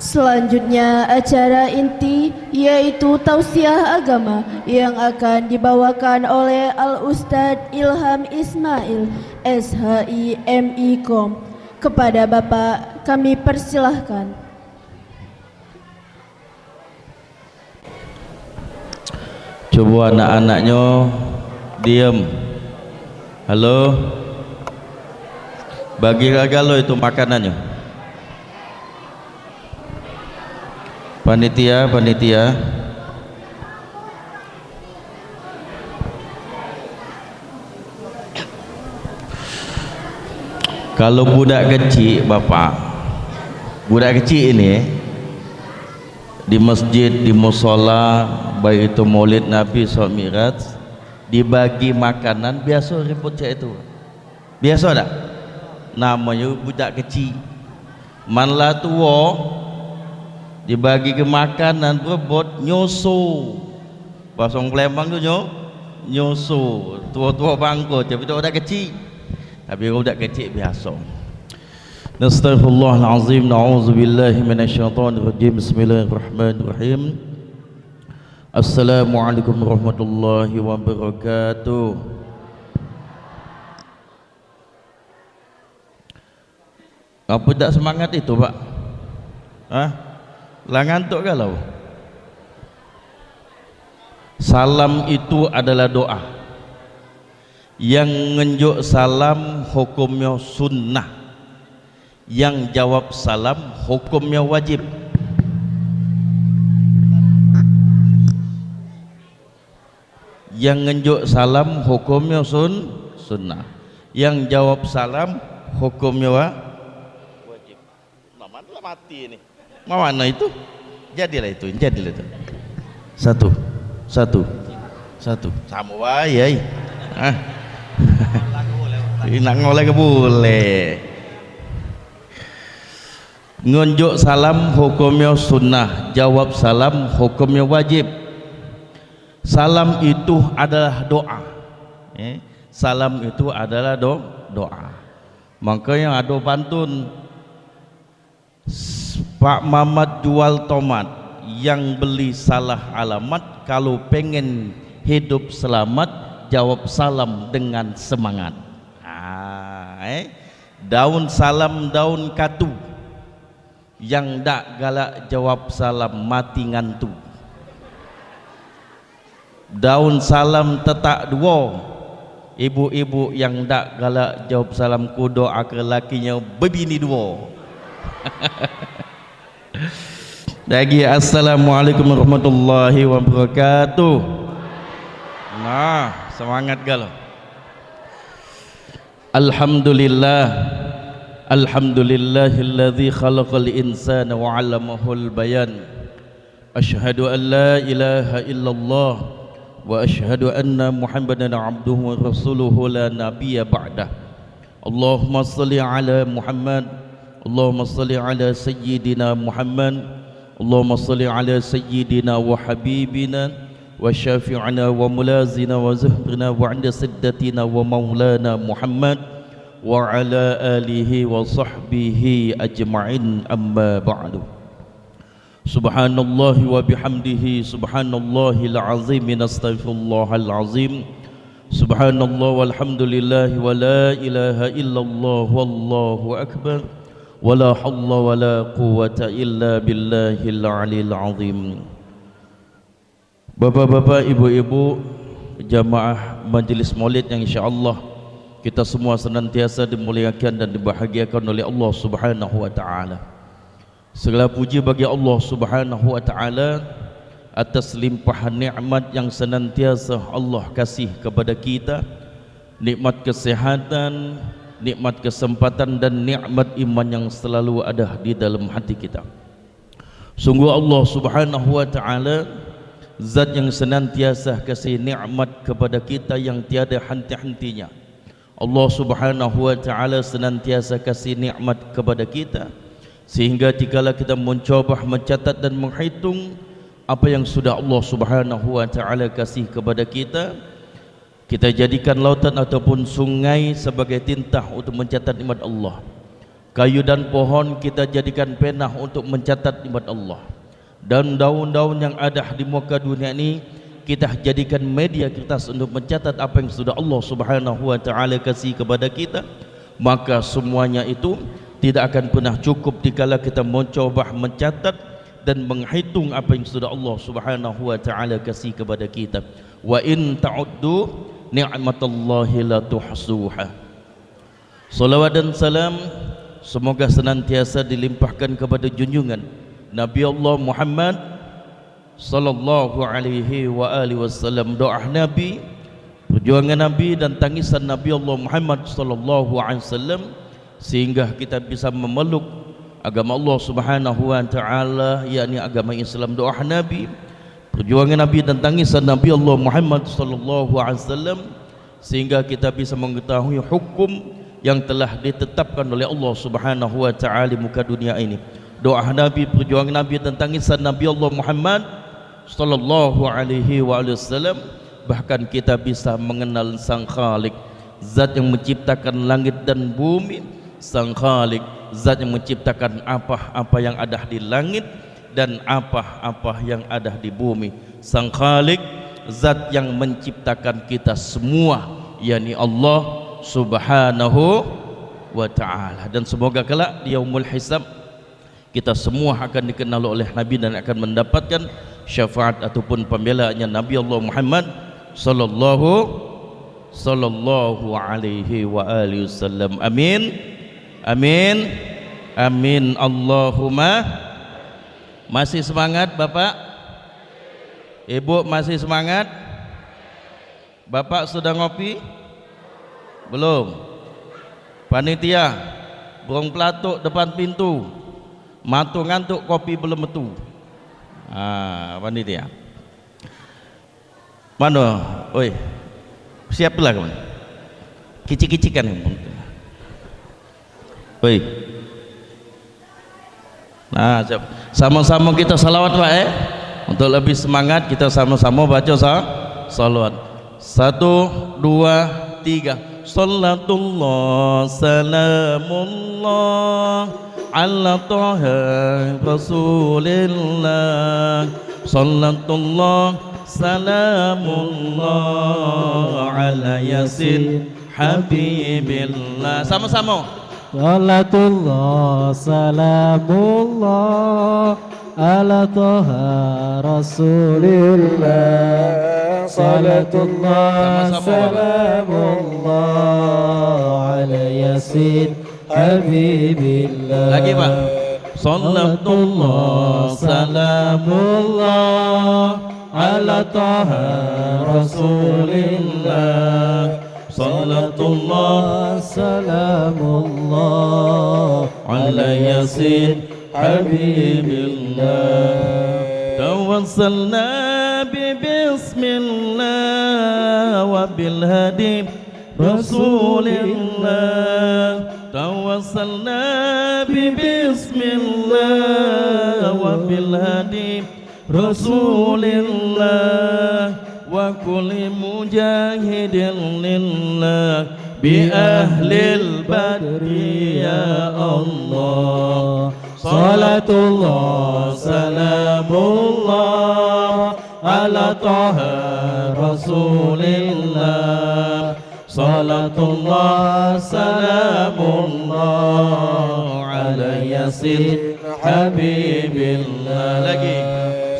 Selanjutnya acara inti yaitu tausiah agama yang akan dibawakan oleh Al-Ustadz Ilham Ismail SHI MIKOM. Kepada Bapak kami persilahkan. Coba anak-anaknya diam. Halo, bagi galo itu makanannya. Panitia. Kalau budak kecil, bapak, budak kecil ini di masjid, di musola, baik itu maulid Nabi SAW Mi'raj, dibagi makanan biasa ribut cak itu. Biasa tak? Namanya budak kecil. Manlah tua dibagi ke makanan berebut nyusu. Pasang Palembang tu nyusu. Tua-tua bangko, tapi tu budak kecil. Tapi budak kecil biasa. Nastaghfirullahalazim, na'udzubillahi minasyaitonirrajim. Bismillahirrahmanirrahim. Assalamualaikum warahmatullahi wabarakatuh. Apa tak semangat itu, Pak? Lah ngantuk kalau? Salam itu adalah doa. Yang ngenjuk salam hukumnya sunnah. Yang jawab salam hukumnya wajib. Yang ngenjuk salam hukumnya sunnah. Yang jawab salam hukumnya wajib. Mana mati ini? Mana itu? Jadilah itu. Satu. Sama wae. Nak ngoleh ke boleh. Ngunjuk salam hukumnya sunnah, jawab salam hukumnya wajib. Salam itu adalah doa. Salam itu adalah doa. Makanya ada pantun, Pak Mamat jual tomat, yang beli salah alamat. Kalau pengen hidup selamat, jawab salam dengan semangat. Daun salam daun katu, yang dak galak jawab salam mati ngantuk. Daun salam tetak dua, ibu-ibu yang dak galak jawab salam kudo ke lakinya berbini dua. Lagi assalamualaikum warahmatullahi wabarakatuh. Nah, semangat galau. Alhamdulillahilladzi khalaqal insana wa 'allamahul bayan. Asyhadu an la ilaha illallah wa asyhadu anna Muhammadan 'abduhu wa rasuluhu la nabiyya ba'dah. Allahumma shalli ala Muhammad, Allahumma shalli ala sayyidina Muhammad, Allahumma shalli ala sayyidina wa habibina wa syafi'ina wa mulazina wa zuhrina wa 'inda siddatina wa maulana Muhammad wa ala alihi wa sahbihi ajma'in, amma ba'du. Subhanallahi wa bihamdihi, subhanallahil azim, astaghfirullahal azim, subhanallah walhamdulillah wa la ilaha illallah wallahu akbar wa la hawla wa la quwwata illa billahil aliyil azim. Bapak-bapak, ibu-ibu, jamaah majlis maulid yang insyaallah kita semua senantiasa dimuliakan dan dibahagiakan oleh Allah Subhanahu wa taala. Segala puji bagi Allah Subhanahu wa taala atas limpahan nikmat yang senantiasa Allah kasih kepada kita, nikmat kesehatan, nikmat kesempatan dan nikmat iman yang selalu ada di dalam hati kita. Sungguh Allah Subhanahu wa taala zat yang senantiasa kasih nikmat kepada kita yang tiada henti-hentinya. Allah Subhanahu wa taala senantiasa kasih nikmat kepada kita sehingga dikala kita mencoba mencatat dan menghitung apa yang sudah Allah Subhanahu wa taala kasih kepada kita, kita jadikan lautan ataupun sungai sebagai tintah untuk mencatat nikmat Allah. Kayu dan pohon kita jadikan pena untuk mencatat nikmat Allah. Dan daun-daun yang ada di muka dunia ini kita jadikan media kertas untuk mencatat apa yang sudah Allah Subhanahu wa taala kasih kepada kita. Maka semuanya itu tidak akan pernah cukup dikala kita mencoba mencatat dan menghitung apa yang sudah Allah Subhanahu wa taala kasih kepada kita. Wa in ta'uddu ni'matallahi la tuhsuha. Salawat dan salam semoga senantiasa dilimpahkan kepada junjungan Nabi Allah Muhammad sallallahu alaihi wa alihi wasallam. Doa Nabi, perjuangan Nabi dan tangisan Nabi Allah Muhammad sallallahu alaihi wasallam sehingga kita bisa memeluk agama Allah Subhanahu wa taala, yakni agama Islam. Doa Nabi, perjuangan Nabi dan tangisan Nabi Allah Muhammad sallallahu alaihi wasallam sehingga kita bisa mengetahui hukum yang telah ditetapkan oleh Allah Subhanahu wa taala di muka dunia ini. Doa Nabi, perjuangan Nabi dan tangisan Nabi Allah Muhammad sallallahu alaihi wasallam, bahkan kita bisa mengenal Sang Khalik, zat yang menciptakan langit dan bumi. Sang Khalik, zat yang menciptakan apa-apa yang ada di langit dan apa-apa yang ada di bumi. Sang Khalik, zat yang menciptakan kita semua, yakni Allah Subhanahu wa ta'ala. Dan semoga kelak di yaumul hisab kita semua akan dikenal oleh Nabi dan akan mendapatkan syafaat ataupun pembelaannya Nabi Allah Muhammad sallallahu alaihi wa alihi wasallam. Amin, amin, amin. Allahumma. Masih semangat Bapak? Ibu masih semangat? Bapak sudah ngopi? Belum? Panitia burung pelatuk depan pintu, matu ngantuk kopi belum metu. Panitia mana? Oi, siaplah kawan, kicik-kicikan. Oi, nah sama-sama kita salawat Pak untuk lebih semangat kita sama-sama baca salawat. 1, 2, 3. Salatullah salamullah ala taha rasulillah. Salatullah salamullah ala yasin habibillah. Sama-sama. Salatullah salamullah ala taha rasulillah. Salatullah salamullah ala yasin habibillah. Lagi Pak. Salatullah salamullah ala taha rasulillah. Salatullah salamullah ala yasin habibillah. Tawassalna bismillah wa bil hadi rasulillah. Tawassalna bismillah wa bil hadi rasulillah. Wa kulli mujahidin lillah bi ahlil badri ya Allah. Salatullah salamullah ala taha rasulillah. Salatullah salamullah ala yasin habibillah. Lagi.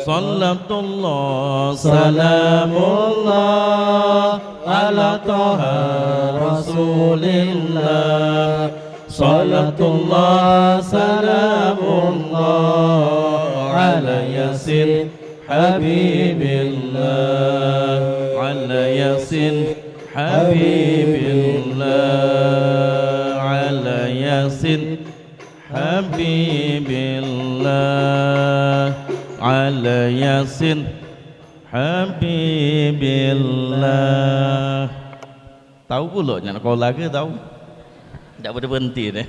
Salatullah salamullah ala taha rasulillah. Salatullah salamullah ala yasin habibillah. Ala yasin habibillah. Ala yasin habibillah. Ala yasin habibillah. Tahu pula nak kau lagi tahu? Tak berhenti deh.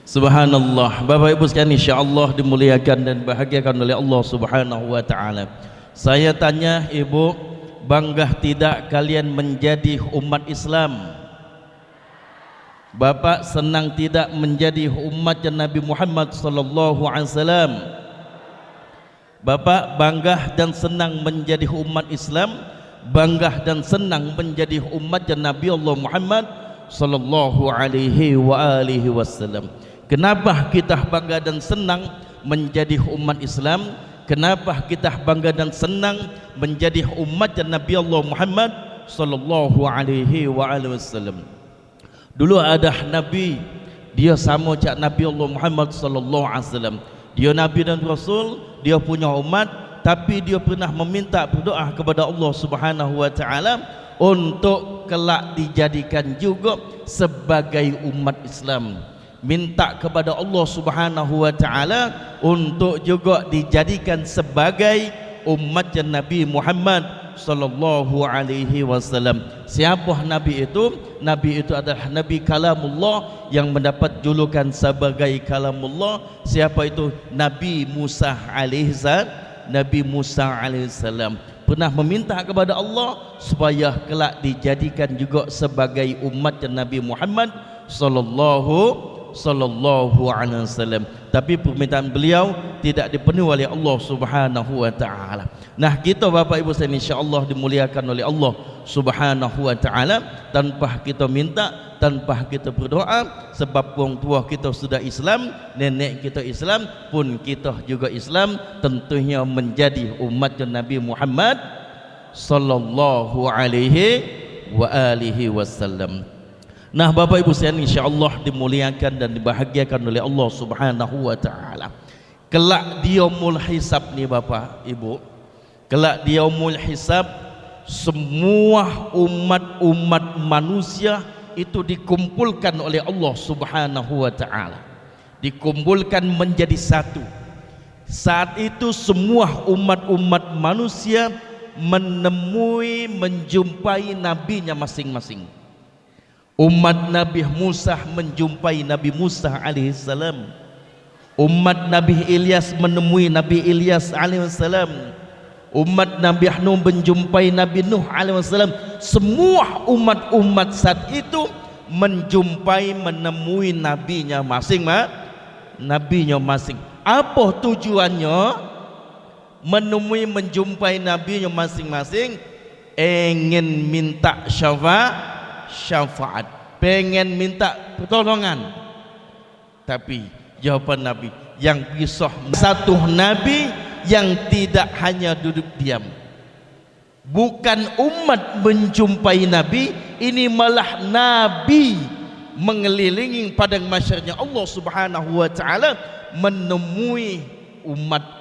Subhanallah. Bapak Ibu sekalian, insyaallah dimuliakan dan bahagiakan oleh Allah Subhanahu wa taala. Saya tanya Ibu, bangga tidak kalian menjadi umat Islam? Bapak senang tidak menjadi umat Nabi Muhammad sallallahu alaihi wasallam? Bapak bangga dan senang menjadi umat Islam, bangga dan senang menjadi umat Nabi Allah Muhammad sallallahu alaihi wasallam. Kenapa kita bangga dan senang menjadi umat Islam? Kenapa kita bangga dan senang menjadi umat Nabi Allah Muhammad sallallahu alaihi wasallam? Dulu ada nabi, dia sama cak Nabi Allah Muhammad sallallahu alaihi wasallam. Dia nabi dan rasul, dia punya umat, tapi dia pernah meminta berdoa kepada Allah Subhanahu wa taala untuk kelak dijadikan juga sebagai umat Islam. Minta kepada Allah Subhanahu wa taala untuk juga dijadikan sebagai umat Nabi Muhammad sallallahu alaihi wasallam. Siapa nabi itu? Nabi itu adalah Nabi Kalamullah yang mendapat julukan sebagai Kalamullah. Siapa itu? Nabi Musa alaihissalam. Nabi Musa alaihissalam pernah meminta kepada Allah supaya kelak dijadikan juga sebagai umat Nabi Muhammad sallallahu alaihi wasallam. Tapi permintaan beliau tidak dipenuhi oleh Allah Subhanahu wa taala. Nah, kita Bapak Ibu sekalian insyaallah dimuliakan oleh Allah Subhanahu wa taala tanpa kita minta, tanpa kita berdoa, sebab orang tua kita sudah Islam, nenek kita Islam, pun kita juga Islam, tentunya menjadi umat Nabi Muhammad sallallahu alaihi wasallam. Nah, Bapak Ibu sekalian insyaallah dimuliakan dan dibahagiakan oleh Allah Subhanahu wa taala. Kelak di yaumul hisab nih Bapak Ibu, kelak di yaumul hisab semua umat manusia itu dikumpulkan oleh Allah Subhanahu wa taala. Dikumpulkan menjadi satu. Saat itu semua umat manusia menjumpai nabinya masing-masing. Umat Nabi Musa menjumpai Nabi Musa alaihissalam. Umat Nabi Ilyas menemui Nabi Ilyas alaihissalam. Umat Nabi Nuh menjumpai Nabi Nuh alaihissalam. Semua umat saat itu menemui nabinya masing. Apa tujuannya menjumpai nabinya masing-masing? Ingin minta syafaat, pengen minta pertolongan. Tapi jawaban Nabi yang bisa satu nabi yang tidak hanya duduk diam. Bukan umat menjumpai nabi, ini malah nabi mengelilingi padang mahsyarnya Allah Subhanahu wa taala menemui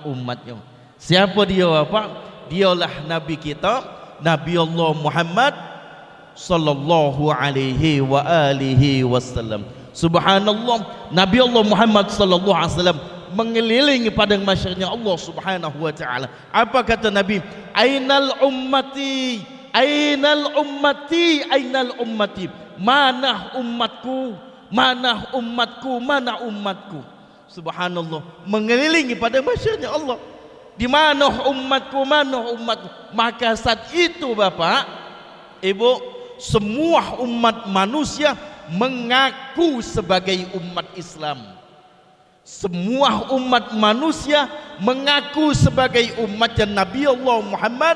umatnya. Siapa dia Bapak? Dialah nabi kita, Nabi Allah Muhammad sallallahu alaihi wasallam. Subhanallah, Nabi Allah Muhammad sallallahu alaihi wasallam mengelilingi padang mahsyarnya Allah Subhanahu wa taala. Apa kata Nabi? Ainal ummati, ainal ummati, ainal ummati. Mana umatku? Mana umatku? Mana umatku? Subhanallah, mengelilingi padang mahsyarnya Allah. Di mana umatku? Mana umatku? Maka saat itu Bapak, Ibu, semua umat manusia mengaku sebagai umat Islam. Semua umat manusia mengaku sebagai umat Nabi Allah Muhammad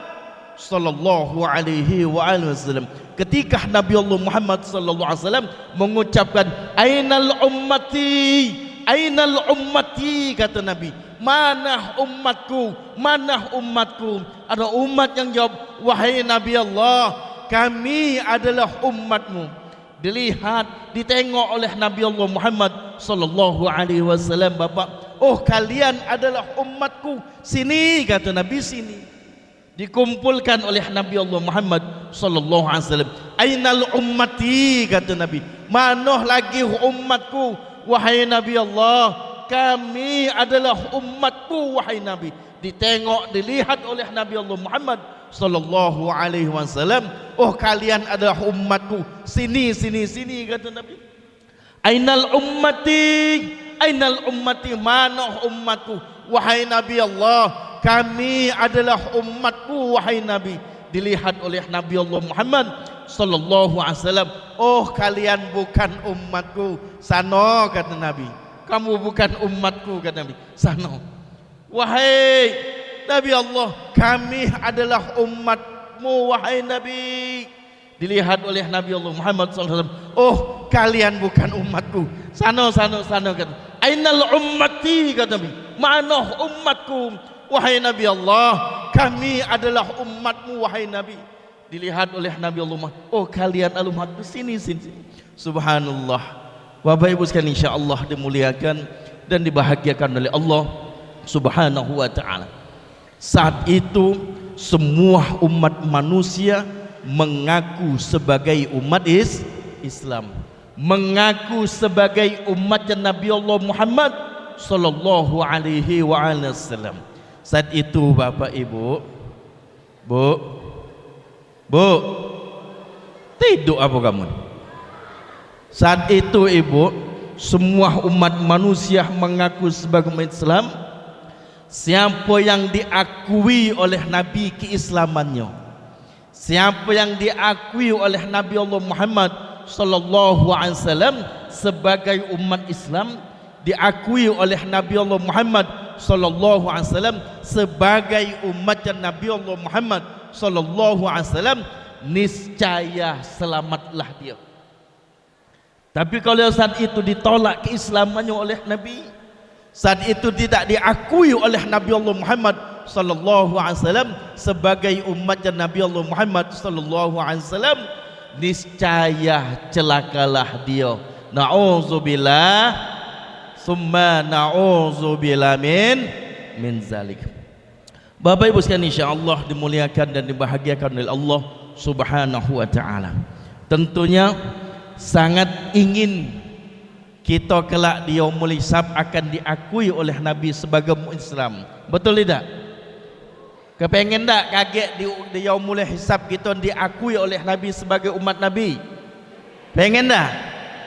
sallallahu alaihi wasallam. Ketika Nabi Allah Muhammad sallallahu alaihi wasallam mengucapkan ainal ummati, ainal ummati, kata Nabi, mana umatku, mana umatku? Ada umat yang jawab, wahai Nabi Allah, kami adalah umatmu. Dilihat, ditengok oleh Nabi Allah Muhammad sallallahu alaihi wasallam, Bapak, oh kalian adalah umatku. Sini, kata Nabi, sini. Dikumpulkan oleh Nabi Allah Muhammad sallallahu alaihi wasallam. Ainal ummati, kata Nabi, mana lagi umatku? Wahai Nabi Allah, kami adalah umatku, wahai Nabi. Ditengok, dilihat oleh Nabi Allah Muhammad sallallahu alaihi wasallam, oh kalian adalah umatku. Sini, sini, sini, kata Nabi. Ainal ummati, ainal ummati, mana umatku? Wahai Nabi Allah, kami adalah umatku, wahai Nabi. Dilihat oleh Nabi Allah Muhammad sallallahu alaihi wasallam, oh kalian bukan umatku. Sano kata Nabi, kamu bukan umatku kata Nabi. Sano, wahai Nabi Allah, kami adalah umatmu wahai Nabi. Dilihat oleh Nabi Allah Muhammad sallallahu alaihi wasallam, oh kalian bukan umatku. Sano kata, ainal ummati kata Nabi, mana umatku wahai Nabi Allah, kami adalah umatmu wahai Nabi. Dilihat oleh Nabi Allah Muhammad, oh kalian adalah umatku, sini. Subhanallah. Bapak Ibu sekalian, insyaallah dimuliakan dan dibahagiakan oleh Allah Subhanahu wa taala. Saat itu semua umat manusia mengaku sebagai umat Islam, mengaku sebagai umatnya Nabi Allah Muhammad sallallahu alaihi wasallam. Saat itu Bapak Ibu, Bu, tidur apa kamu? Saat itu Ibu, semua umat manusia mengaku sebagai umat Islam. Siapa yang diakui oleh Nabi keislamannya, siapa yang diakui oleh Nabi Allah Muhammad sallallahu alaihi wasallam sebagai umat Islam, diakui oleh Nabi Allah Muhammad sallallahu alaihi wasallam sebagai umatnya Nabi Allah Muhammad sallallahu alaihi wasallam, niscaya selamatlah dia. Tapi kalau saat itu ditolak keislamannya oleh Nabi, saat itu tidak diakui oleh Nabi Allah Muhammad sallallahu alaihi wasallam sebagai umatnya Nabi Allah Muhammad sallallahu alaihi wasallam, niscaya celakalah dia. Na'udzubillah summa na'udzubillah min zalik. Bapak Ibu sekalian, insyaallah dimuliakan dan dibahagiakan oleh Allah Subhanahu wa taala. Tentunya sangat ingin kita kelak di yaumul hisab akan diakui oleh Nabi sebagai Islam. Betul tidak? Kepengen tak kaget di yaumul hisab kita diakui oleh Nabi sebagai umat Nabi? Pengen tak?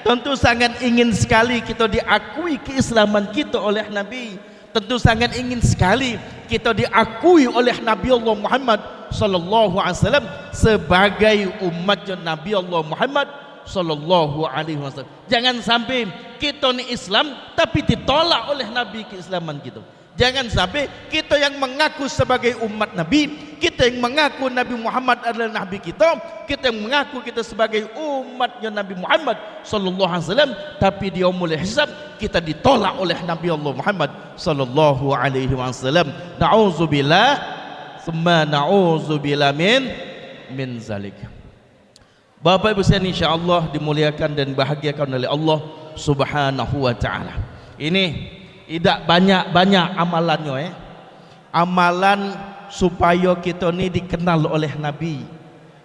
Tentu sangat ingin sekali kita diakui keislaman kita oleh Nabi. Tentu sangat ingin sekali kita diakui oleh Nabi Allah Muhammad sallallahu alaihi wasallam sebagai umatnya Nabi Allah Muhammad sallallahu alaihi wasallam. Jangan sampai kita ni Islam tapi ditolak oleh Nabi keislaman kita. Jangan sampai kita yang mengaku sebagai umat Nabi, kita yang mengaku Nabi Muhammad adalah Nabi kita yang mengaku kita sebagai umatnya Nabi Muhammad sallallahu alaihi wasallam, tapi di yaumul hisab kita ditolak oleh Nabi Allah Muhammad sallallahu alaihi wasallam. Na'udzubillah summa na'udzubillah min zalik. Bapak Ibu sekalian, insyaallah dimuliakan dan bahagiakan oleh Allah Subhanahu wa taala. Ini tidak banyak-banyak amalannya, amalan supaya kita ini dikenal oleh Nabi,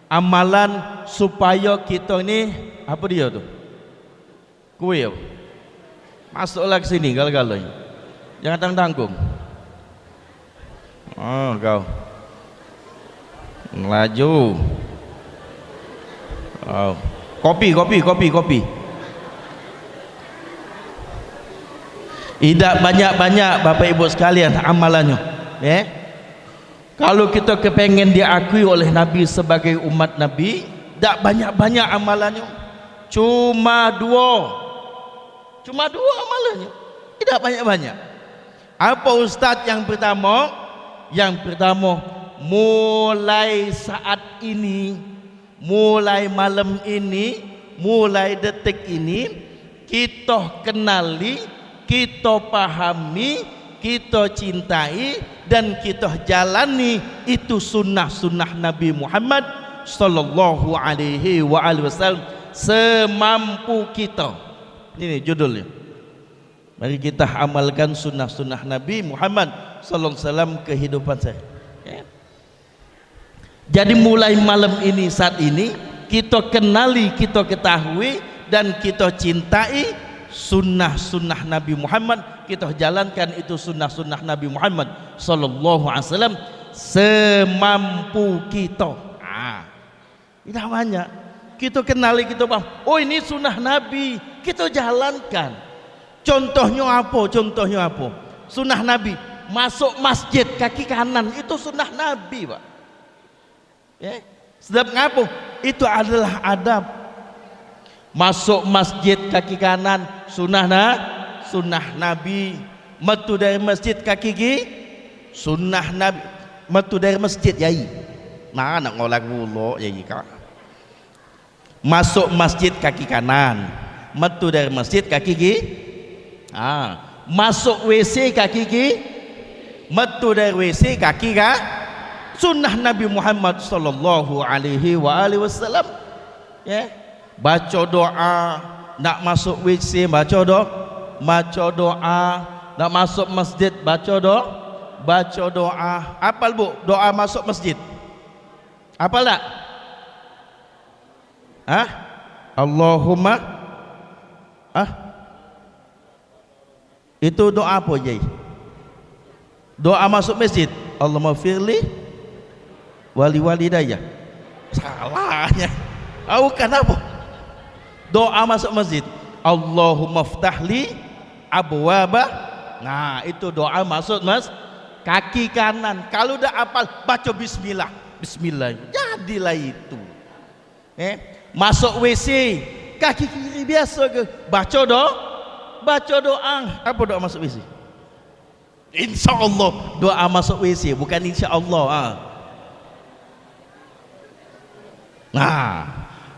amalan supaya kita ini apa dia tuh, kue masuklah ke sini gal-galanya, jangan tanggung. Oh kau melaju. Oh. Kopi. Tidak banyak-banyak Bapak Ibu sekalian amalannya. Kalau kita kepengen diakui oleh Nabi sebagai umat Nabi, tidak banyak-banyak amalannya. Cuma dua amalannya. Tidak banyak-banyak. Apa Ustadz yang pertama? Yang pertama, mulai saat ini, mulai malam ini, mulai detik ini, kita kenali, kita pahami, kita cintai, dan kita jalani itu sunnah-sunnah Nabi Muhammad sallallahu alaihi wasallam semampu kita. Ini judulnya. Mari kita amalkan sunnah-sunnah Nabi Muhammad sallallahu alaihi wasallam kehidupan saya. Jadi mulai malam ini, saat ini, kita kenali, kita ketahui, dan kita cintai sunnah-sunnah Nabi Muhammad, kita jalankan itu sunnah-sunnah Nabi Muhammad sallallahu alaihi wasallam semampu kita. Tidak banyak. Kita kenali, kita paham. Oh ini sunnah Nabi, kita jalankan. Contohnya apa? Sunnah Nabi, masuk masjid kaki kanan itu sunnah Nabi, Pak. Sedap ngapo? Itu adalah adab. Masuk masjid kaki kanan sunnah Nabi. Metu dari masjid kaki kiri sunnah Nabi. Metu dari masjid yai. Nah nak ngolak dulu yai kak. Masuk masjid kaki kanan. Metu dari masjid kaki kiri. Masuk WC kaki kiri. Metu dari WC kaki kah? Sunnah Nabi Muhammad sallallahu alaihi wasallam. Ya, baca doa nak masuk WC, baca doa nak masuk masjid, baca doa. Apal bu doa masuk masjid? Apal tak? Allahumma itu doa apa Jai? Doa masuk masjid, Allahumma firli wali walidayah. Salahnya. Bukan apa? Doa masuk masjid, Allahumma ftahli abwaba. Nah, itu doa masuk kaki kanan. Kalau udah apal baca bismillah. Bismillah. Jadilah itu. Masuk WC kaki kiri biasa ke? Baca doa. Apa doa masuk WC? Insya Allah doa masuk WC, bukan insya Allah. Nah,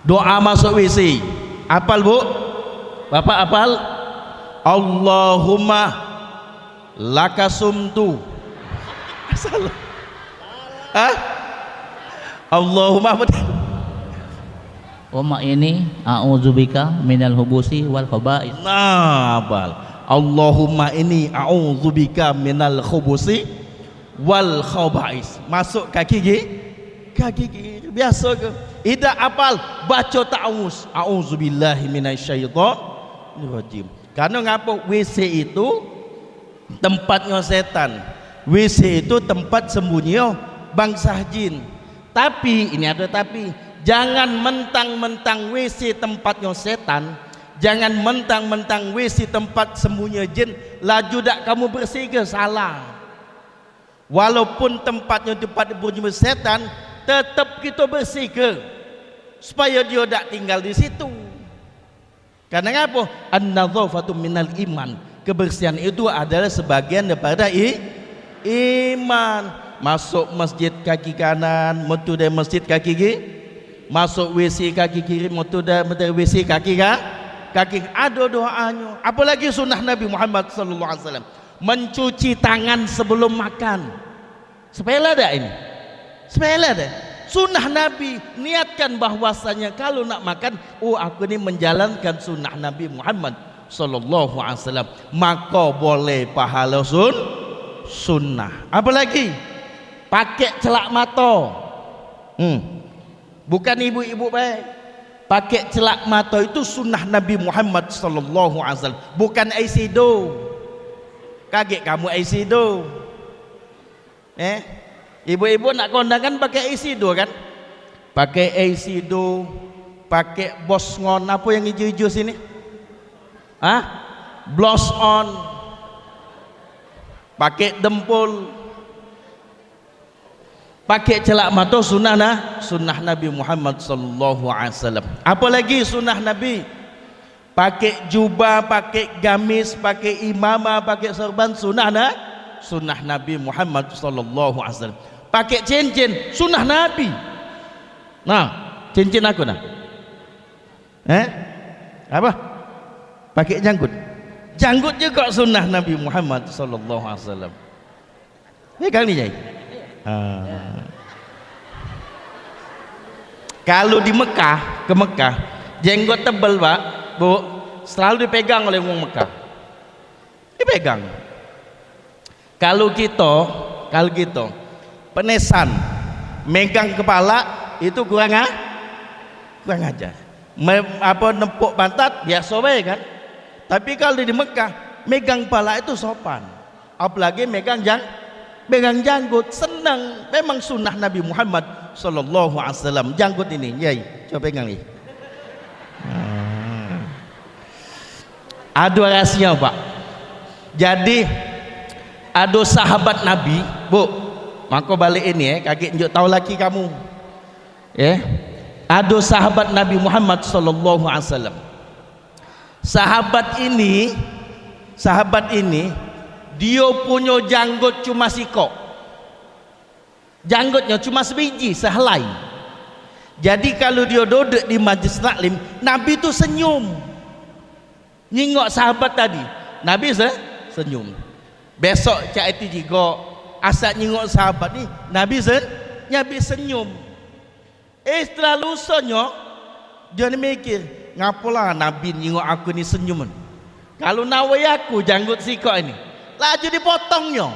doa masuk WC. Apal bu? Bapak apal? Allahumma lakasumtu. Salah. Allahumma apa? Wama ini a'udzubika minal hubusi wal khaba'is. Nah, apal? Allahumma ini a'udzubika minal khubusi wal khaba'is. Masuk kaki kiri biasa ke? Ida apal baca ta'awuz, a'udzubillahi minasyaitonir rajim. Karena ngapa? WC itu tempatnya setan. WC itu tempat sembunyi bangsa jin. Tapi ini ada tapi, jangan mentang-mentang WC tempatnya setan. Jangan mentang-mentang WC tempat sembunyi jin, laju dak kamu bersih ke? Salah. Walaupun tempatnya tempat bersembunyi setan, tetap kita bersih ke? Supaya dia dak tinggal di situ. Karena apa? An-nadzafatu minal iman. Kebersihan itu adalah sebagian daripada iman. Masuk masjid kaki kanan, metu dari masjid kaki kiri. Masuk WC kaki kiri, metu dari WC kaki kaki. Ada doanya. Apalagi sunnah Nabi Muhammad sallallahu alaihi wasallam, mencuci tangan sebelum makan. Sepele dah ini. Sepele dah. Sunnah Nabi, niatkan bahwasanya kalau nak makan, aku ini menjalankan sunnah Nabi Muhammad sallallahu alaihi wasallam, maka boleh pahala sunnah. Apalagi pakai celak mata. Bukan ibu-ibu baik. Pakai celak mata itu sunnah Nabi Muhammad sallallahu alaihi wasallam, bukan eyeshadow. Kaget kamu eyeshadow. Ibu-ibu nak kondangan pakai eyeshadow kan? Pakai eyeshadow, pakai bos ngon apa yang hijau-hijau sini? Blush on. Pakai dempul. Pakai celak mata sunnah Nabi Muhammad sallallahu alaihi wasallam. Apalagi sunnah Nabi? Pakai jubah, pakai gamis, pakai imamah, pakai sorban, sunnah Nabi Muhammad sallallahu alaihi wasallam. Pakai cincin, sunnah Nabi. Nah, cincin aku nah. Apa? Pakai janggut. Janggut juga sunnah Nabi Muhammad sallallahu alaihi wasallam. Pegang ni Jai. Kalau di Mekah, ke Mekah, jenggot tebal Pak, Bu, selalu dipegang oleh orang Mekah. Dipegang. Kalau kita penesan, megang kepala itu kurang aja. Nempuk pantat biasa baik kan. Tapi kalau di Mekah, megang kepala itu sopan. Apalagi megang janggut, senang. Memang sunnah Nabi Muhammad sallallahu alaihi wasallam. Janggut ini, Yai, coba pegang nih. Ada rahasia Pak. Jadi ada sahabat Nabi, Bu. Maka balik ini kaget njuk tahu laki kamu. Ada sahabat Nabi Muhammad sallallahu alaihi wasallam. Sahabat ini dia punya janggut cuma sikok. Janggutnya cuma sebiji, sehelai. Jadi kalau dia duduk di majlis taklim, Nabi tu senyum. Nyingok sahabat tadi, Nabi senyum. Besok cak itu juga asal nyingok sahabat ni, Nabi senyum. Setelah lusanya dia ni mikir, ngapalah Nabi nyingok aku ni senyum. Kalau nawai aku janggut sikok ini, laju dipotongnya.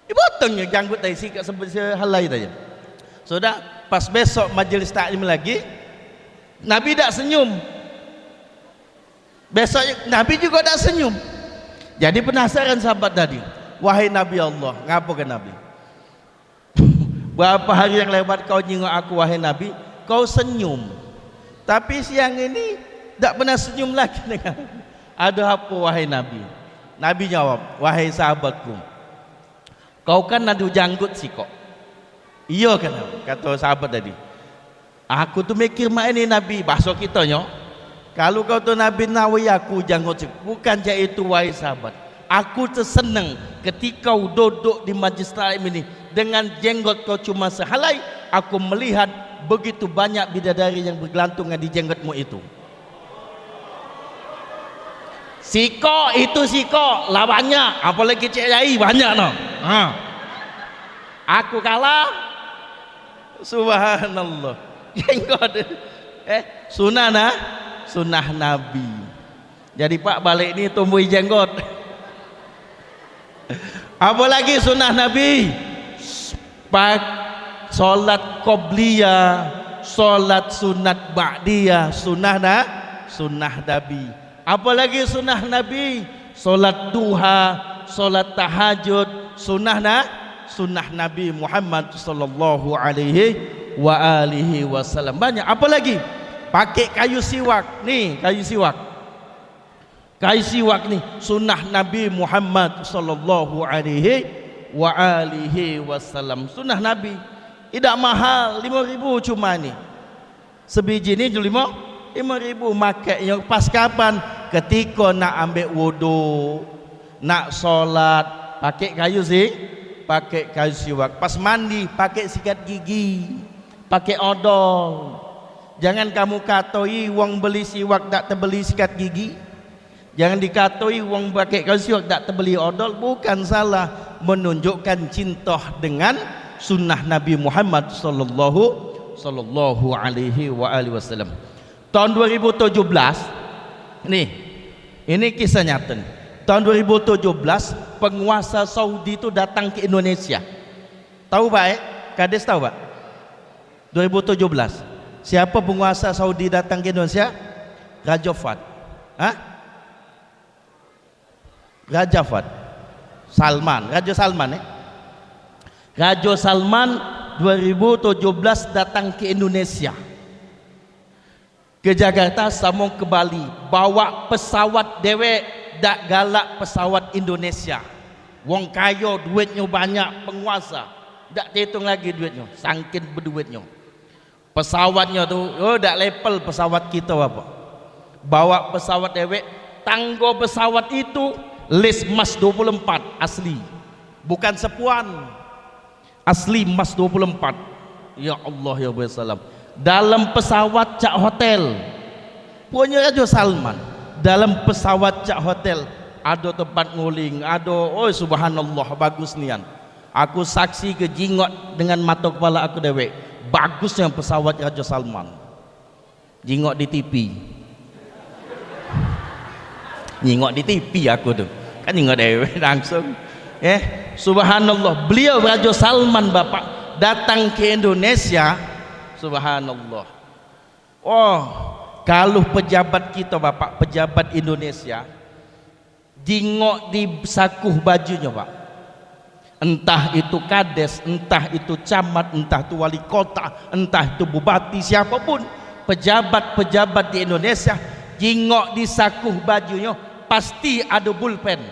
Dipotongnya janggut dari sikok sehelai saja. Sudah pas besok majlis taklim lagi, Nabi tak senyum. Besok Nabi juga tak senyum. Jadi penasaran sahabat tadi, wahai Nabi Allah, ngapa ke Nabi? Berapa hari yang lewat kau nyingok aku wahai Nabi, kau senyum. Tapi siang ini tak pernah senyum lagi dengan. Ada apa wahai Nabi? Nabi jawab, wahai sahabatku, kau kan ada janggut sikok. Iya kan, kata sahabat tadi. Aku tu mikir mak ini Nabi, bahasa kita nyo. Kalau kau tu Nabi nawi aku janggut sikok, bukan je itu wahai sahabat. Aku tersenang ketika kau duduk di majlis taklim ini dengan jenggot kau cuma sehelai, aku melihat begitu banyak bidadari yang bergelantungan di jenggotmu itu. Sikok itu sikok lah banyak, apalagi cik yai banyak no. Aku kalah. Subhanallah. Jenggot sunnah Nabi. Jadi Pak balik ni tumbuh jenggot. Apalagi sunnah Nabi, solat qobliyah, solat sunat ba'diyah, sunnah Nabi. Apalagi sunnah Nabi, solat duha, solat tahajud, sunnah Nabi Muhammad sallallahu alaihi wa alihi wasallam. Banyak. Apalagi pakai kayu siwak. Nih kayu siwak. Kayu siwak ni sunnah Nabi Muhammad sallallahu alaihi wa alihi wasallam. Sunnah Nabi. Tidak mahal, 5.000 cuma ni. Sebiji ni 5.000 makai yang pas kapan? Ketika nak ambil wudu, nak solat, pakai kayu siwak. Pas mandi pakai sikat gigi, pakai odol. Jangan kamu katoi wong beli siwak tak terbeli sikat gigi. Jangan dikatoi wong pakai kayu siwak tak terbeli odol. Bukan salah, menunjukkan cinta dengan sunnah Nabi Muhammad sallallahu alaihi wa alihi wasallam. Tahun 2017 nih, ini kisah nyata nih. Tahun 2017 penguasa Saudi itu datang ke Indonesia. Tahu Pak Kades tahu Pak? 2017 siapa penguasa Saudi datang ke Indonesia? Raja Fahd. Raja Fahd Salman, Raja Salman Raja Salman 2017 datang ke Indonesia, ke Jakarta sambung ke Bali, bawa pesawat dewek, dak galak pesawat Indonesia. Wong kaya duitnya banyak, penguasa dak hitung lagi duitnya, sangkin berduitnya. Pesawatnya tu dak level pesawat kita apa. Bawa pesawat dewek, tangga pesawat itu list emas 24 asli, bukan sepuan, asli emas 24. Ya Allah ya Rasulullah. Dalam pesawat cak hotel punya Raja Salman. Dalam pesawat cak hotel ada tempat nguling, ada, oh subhanallah bagus nian. Aku saksi ke jingot dengan mata kepala aku dewek, bagusnya pesawat Raja Salman. Jingot di TV, nyingok di TV aku tuh kan nyingok dewek langsung. Subhanallah, beliau Raja Salman Bapak datang ke Indonesia. Subhanallah. Oh, kalau pejabat kita Bapak, pejabat Indonesia jingok di sakuh bajunya Pak, entah itu kades, entah itu camat, entah itu wali kota, entah itu bupati, siapapun pejabat-pejabat di Indonesia jingok di sakuh bajunya pasti ada pulpen.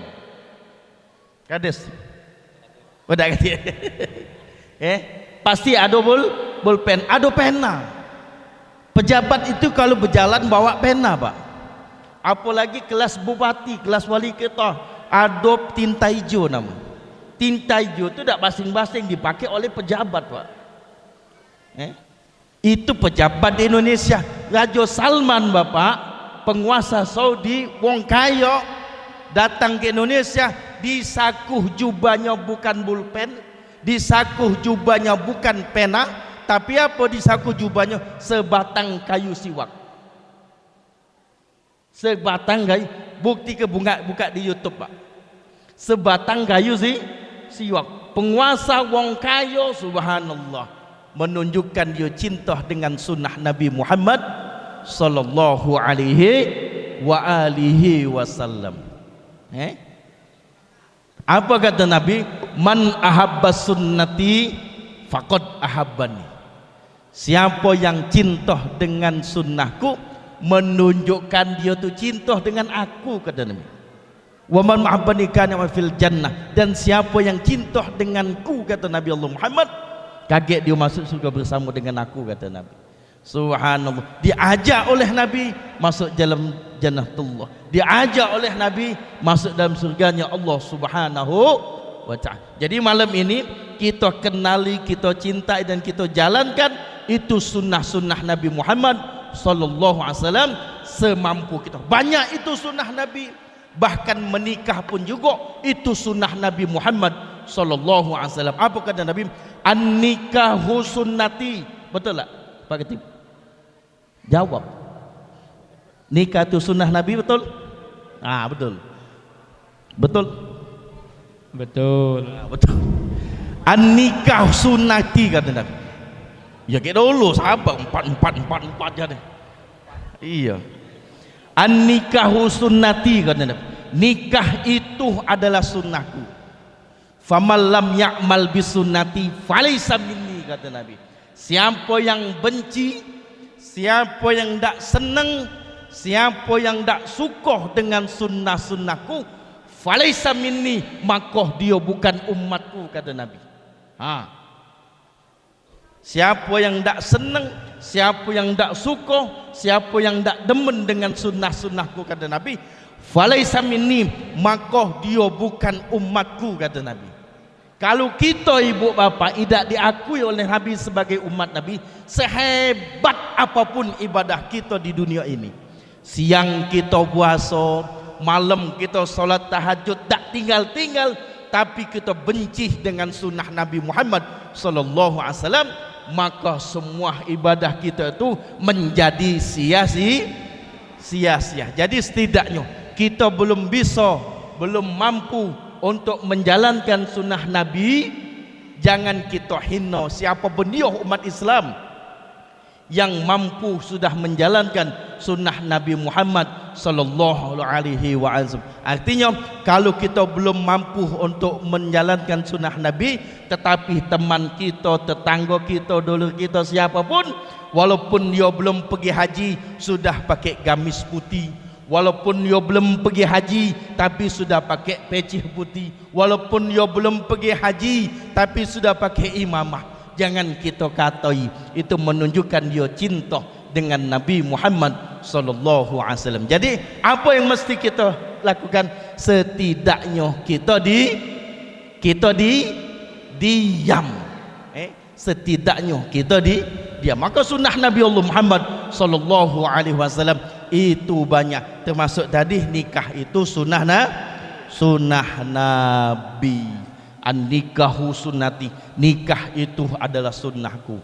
Kades udah pasti ada pulpen, ada pena. Pejabat itu kalau berjalan bawa pena, Pak. Apalagi kelas bupati, kelas wali kota, adop tinta hijau nama. Tinta hijau itu tidak basing-basing dipakai oleh pejabat, Pak. Itu pejabat di Indonesia. Raja Salman, Bapak, penguasa Saudi, wong kaya, datang ke Indonesia, disakuh jubahnya bukan bulpen, disakuh jubahnya bukan pena, tapi apa disakuh jubahnya? Sebatang kayu siwak. Sebatang kayu, bukti ke buka di YouTube, Pak. Sebatang kayu siwak. Penguasa wong kaya, subhanallah, menunjukkan dia cinta dengan sunnah Nabi Muhammad sallallahu alaihi wa alihi wasallam. Apa kata Nabi? Man ahabba sunnati faqad ahabbani. Siapa yang cinta dengan sunnahku, menunjukkan dia tu cinta dengan aku, kata Nabi. Wa man mahabbani kana fil jannah. Dan siapa yang cinta denganku, kata Nabi Allah Muhammad, kaget dia masuk surga bersama dengan aku, kata Nabi. Subhanallah, diajak oleh Nabi masuk dalam jannatullah, diajak oleh Nabi masuk dalam surganya Allah Subhanahu wa ta'ala. Jadi malam ini kita kenali, kita cintai dan kita jalankan itu sunnah-sunnah Nabi Muhammad sallallahu alaihi wasallam semampu kita. Banyak itu sunnah Nabi, bahkan menikah pun juga itu sunnah Nabi Muhammad sallallahu alaihi wasallam. Apa kata Nabi? An-nikahu sunnati. Betul tak Pak Ketip? Jawab. Nikah itu sunnah Nabi, betul? Betul. Betul. Betul. Betul. An-nikah sunnati, kata Nabi. Ya kita dulu sahabat 4 jadi. Iya. An-nikahu sunnati, kata Nabi. Nikah itu adalah sunnahku. Faman lam ya'mal bisunnati falaysa minni, kata Nabi. Siapa yang benci, siapa yang tak senang, siapa yang tak suka dengan sunnah-sunnahku, falaysa minni, maka dia bukan umatku, kata Nabi. Siapa yang tak senang, siapa yang tak suka, siapa yang tak demen dengan sunnah-sunnahku, kata Nabi, falaysa minni, maka dia bukan umatku, kata Nabi. Kalau kita ibu bapa tidak diakui oleh Nabi sebagai umat Nabi, sehebat apapun ibadah kita di dunia ini, siang kita puasa, malam kita solat tahajud, tak tinggal-tinggal, tapi kita benci dengan sunnah Nabi Muhammad sallallahu alaihi wasallam, maka semua ibadah kita itu menjadi sia-sia. Jadi setidaknya kita belum mampu untuk menjalankan sunnah Nabi. Jangan kita hina siapa pun dia umat Islam yang mampu sudah menjalankan sunnah Nabi Muhammad sallallahu alaihi wasallam. Artinya kalau kita belum mampu untuk menjalankan sunnah Nabi, tetapi teman kita, tetangga kita, dulur kita, siapapun, walaupun dia belum pergi haji sudah pakai gamis putih, walaupun dia belum pergi haji tapi sudah pakai peci putih, walaupun dia belum pergi haji tapi sudah pakai imamah, jangan kita katai itu menunjukkan dia cinta dengan Nabi Muhammad sallallahu alaihi wasallam. Jadi apa yang mesti kita lakukan? Setidaknya kita diam. Setidaknya kita diam. Maka sunnah Nabi Allah Muhammad sallallahu alaihi wasallam itu banyak, termasuk tadi nikah itu sunnah Nabi. An-nikahu sunnati, nikah itu adalah sunnahku.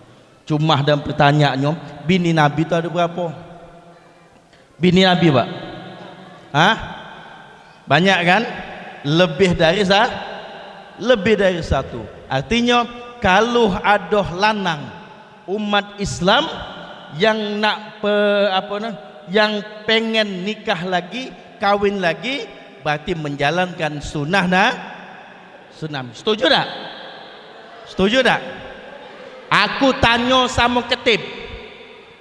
Cuma dan pertanyaannya, bini Nabi itu ada berapa? Bini Nabi, Pak? Banyak kan? Lebih dari satu. Artinya kalau ada lanang umat Islam yang yang pengen nikah lagi, kawin lagi, berarti menjalankan sunnah. Setuju tak? Setuju tak? Aku tanya sama Ketip,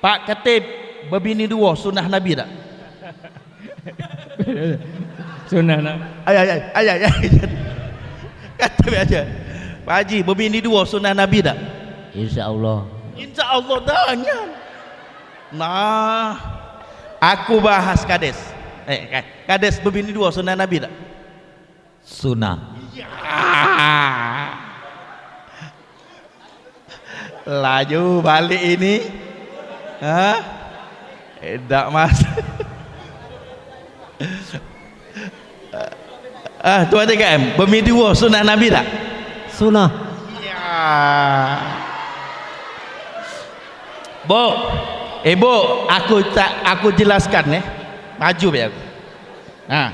Pak Ketip, berbini dua sunnah Nabi tak? Sunnah Nabi. Ayah. Kata aja, Pak Haji, berbini dua sunnah Nabi tak? Insya Allah. Insya Allah, jangan. Nah, aku bahas kades. Kades berbini dua sunnah Nabi tak? Sunnah. Ya. Laju balik ini. Hah? Tak mas. Tuan TKM, berbini dua sunnah Nabi tak? Sunnah. Ya. Bu, ibu, aku jelaskan maju ya aku. Nah,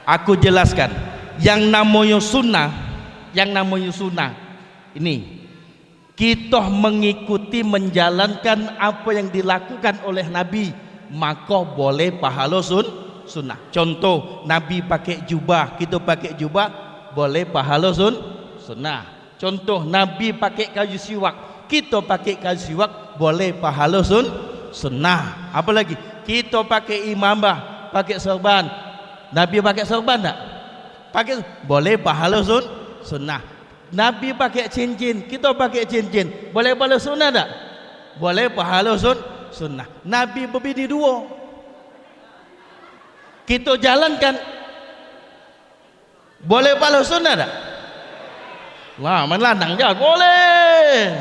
aku jelaskan yang namanya sunnah ini kita mengikuti menjalankan apa yang dilakukan oleh Nabi, maka boleh pahala sunnah. Contoh, Nabi pakai jubah, kita pakai jubah, boleh pahala sunnah. Contoh, Nabi pakai kayu siwak, kita pakai kayu siwak, boleh pahala sunnah. Apa lagi? Kita pakai imamah, pakai sorban. Nabi pakai sorban tak? Pakai, boleh pahala sunnah. Nabi pakai cincin, kita pakai cincin, boleh pahala sunnah tak? Boleh pahala sunnah. Nabi berbini dua, kita jalankan, boleh pahala sunnah tak? Wah, melandang je, boleh.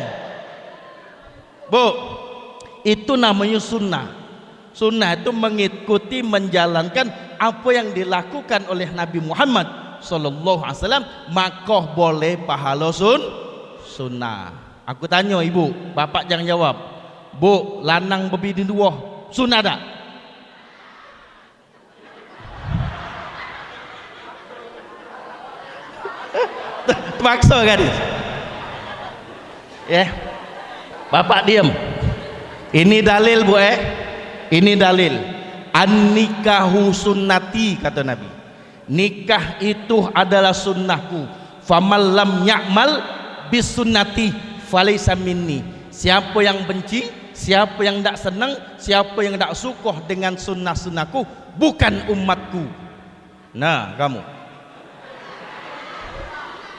Bu, itu namanya sunnah. Sunnah itu mengikuti menjalankan apa yang dilakukan oleh Nabi Muhammad sallallahu alaihi wasallam, maka boleh pahala sunnah. Aku tanya ibu, bapak jangan jawab. Bu, lanang berbini dua, sunnah tak? Terpaksa gadis. Ya. Bapak diam. Ini dalil bu Ini dalil. An-nikahu sunnati, kata Nabi. Nikah itu adalah sunnahku. Faman lam ya'mal bis sunnati falaysa minni. Siapa yang benci, siapa yang tak senang, siapa yang tak suka dengan sunnah-sunnahku, bukan umatku. Nah, kamu.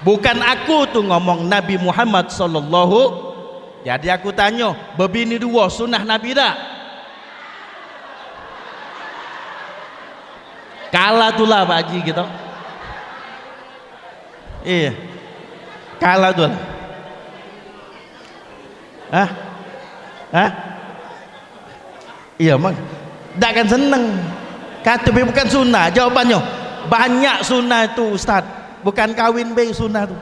Bukan aku tuh ngomong, Nabi Muhammad sallallahu. Jadi aku tanya, berbini dua sunnah Nabi tak? Kalah tu lah Pak Haji gitu. Iya. Kalah tu lah. Iya mang. Tak akan senang. Kata bukan sunnah. Jawabannya, banyak sunnah itu Ustaz. Bukan kawin bayi sunnah tu.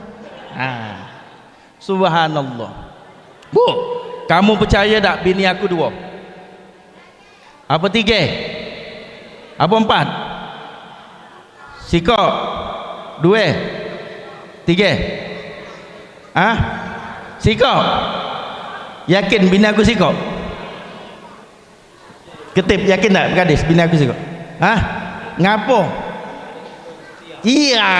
Subhanallah. Bu, kamu percaya tak bini aku dua? Apa tiga? Apa empat? Sikok dua, tiga. Sikok. Yakin bini aku sikok? Ketip, yakin tak gadis bini aku sikok? Ngapo? Iya.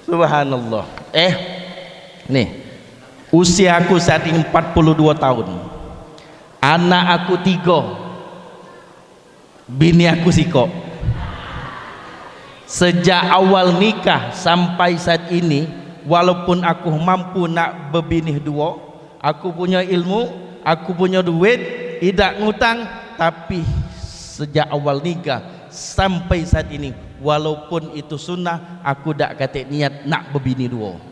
Subhanallah. Nih, usia aku saat ini 42 tahun. Anak aku 3, bini aku sikok. Sejak awal nikah sampai saat ini, walaupun aku mampu nak berbini 2, aku punya ilmu, aku punya duit, tidak ngutang, tapi sejak awal nikah sampai saat ini, walaupun itu sunnah, aku tak kata niat nak berbini 2.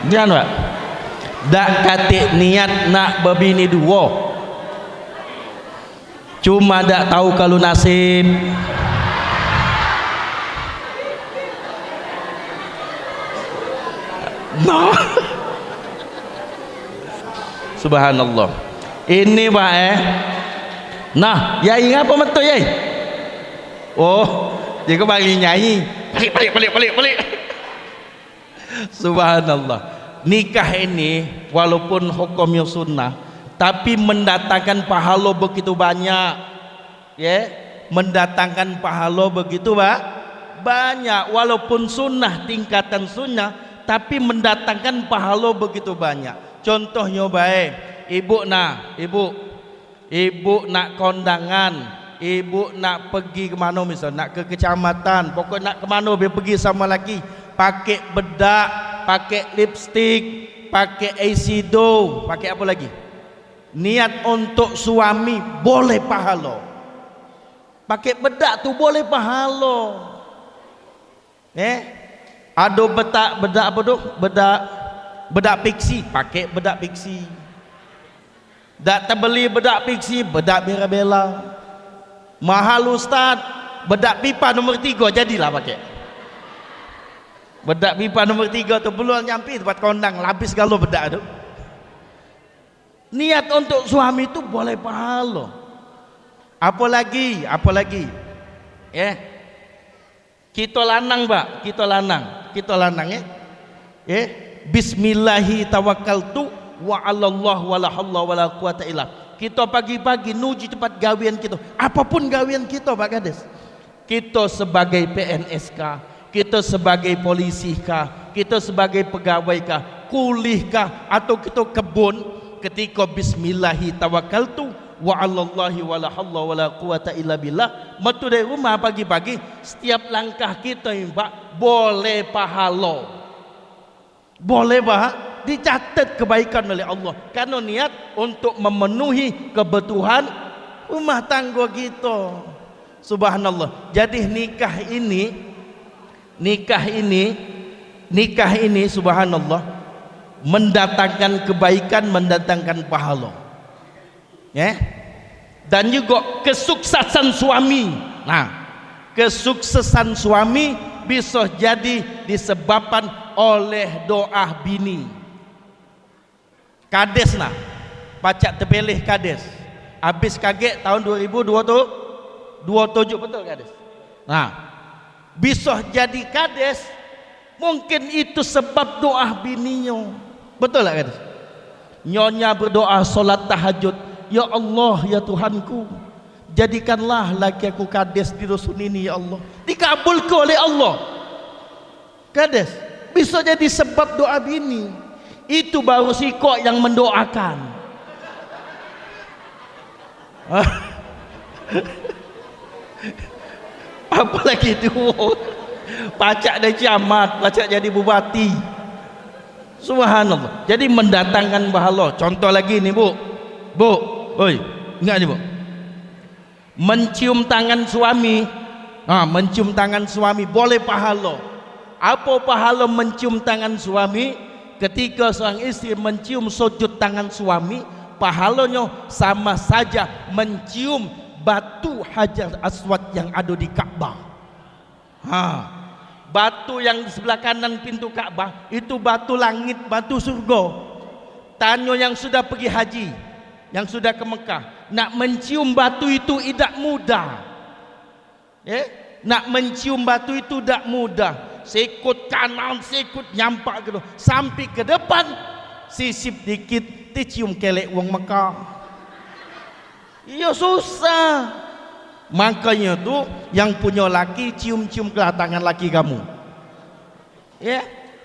Jangan pak, tak kata niat nak berbini 2, cuma tak tahu kalau nasib. No. Subhanallah. Ini pak Nah, yai ngapa betul yai? Oh, dia kembali nyanyi. Balik. Subhanallah. Nikah ini walaupun hukumnya sunnah, tapi mendatangkan pahala begitu banyak. Ya, mendatangkan pahala begitu banyak. Walaupun sunnah, tingkatan sunnah, tapi mendatangkan pahala begitu banyak. Contohnya baik, ibu, ibu nak kondangan, ibu nak pergi ke mana misalnya, nak ke kecamatan, pokok nak ke mana dia pergi sama lagi, pakai bedak, pakai lipstick, pakai eyeshadow, pakai apa lagi? Niat untuk suami boleh pahala. Pakai bedak tu boleh pahala. Ada bedak apa tu? Bedak pixie, pakai bedak pixie. Tak terbeli bedak pixie, bedak Mirabella. Mahal ustaz, bedak pipa nombor 3 jadilah pakai. Bedak pipa nombor 3 tu belum nyampe tempat kondang, habis galau bedak tu. Niat untuk suami tu boleh pahala. Apa lagi? Kita lanang pak, kita lanang Bismillahi tawakkaltu wa 'alallah wala haula wala quwata illa. Kita pagi-pagi nuju tempat gawian kita, apapun gawian kita Pak Kades. Kita sebagai PNS kah, kita sebagai polisi kah, kita sebagai pegawai kah, kulih kah, atau kita kebun, ketika bismillahi tawakkaltu wa 'alallahi wala haula wala quwata illa billah, metu dari rumah pagi-pagi, setiap langkah kita Pak boleh pahala. Boleh Pak, dicatat kebaikan oleh Allah karena niat untuk memenuhi kebutuhan rumah tangga kita. Subhanallah. Jadi nikah ini subhanallah mendatangkan kebaikan, mendatangkan pahala. Dan juga kesuksesan suami. Nah, kesuksesan suami bisa jadi disebabkan oleh doa bini. Kades nah, pacak terpilih kades. Habis kaget tahun 2027 betul kades. Nah, bisa jadi kades, mungkin itu sebab doa bininya. Betul tak kades? Nyonya berdoa solat tahajud, ya Allah ya Tuhanku, jadikanlah laki aku kades di dusun ini ya Allah. Dikabulkan oleh Allah. Kades bisa jadi sebab doa bini. Itu baru si kok yang mendoakan. Apalagi itu pacak dari camat, pacak jadi bupati. Subhanallah. Jadi mendatangkan pahala. Contoh lagi nih Bu, oi, ingat nih Bu, mencium tangan suami. Mencium tangan suami boleh pahala. Apa pahala mencium tangan suami? Ketika seorang istri mencium sujud tangan suami, pahalanya sama saja mencium batu Hajar Aswad yang ada di Ka'bah. Batu yang di sebelah kanan pintu Ka'bah itu batu langit, batu surga. Tanya yang sudah pergi haji, yang sudah ke Mekah, nak mencium batu itu tidak mudah. Nak mencium batu itu tidak mudah. Sikut kanan, sikut nyampak gitu, sampai ke depan, sisip dikit, dicium kelek wong Mekah. Iya susah. Makanya tuh yang punya laki cium-cium ke tangan laki kamu.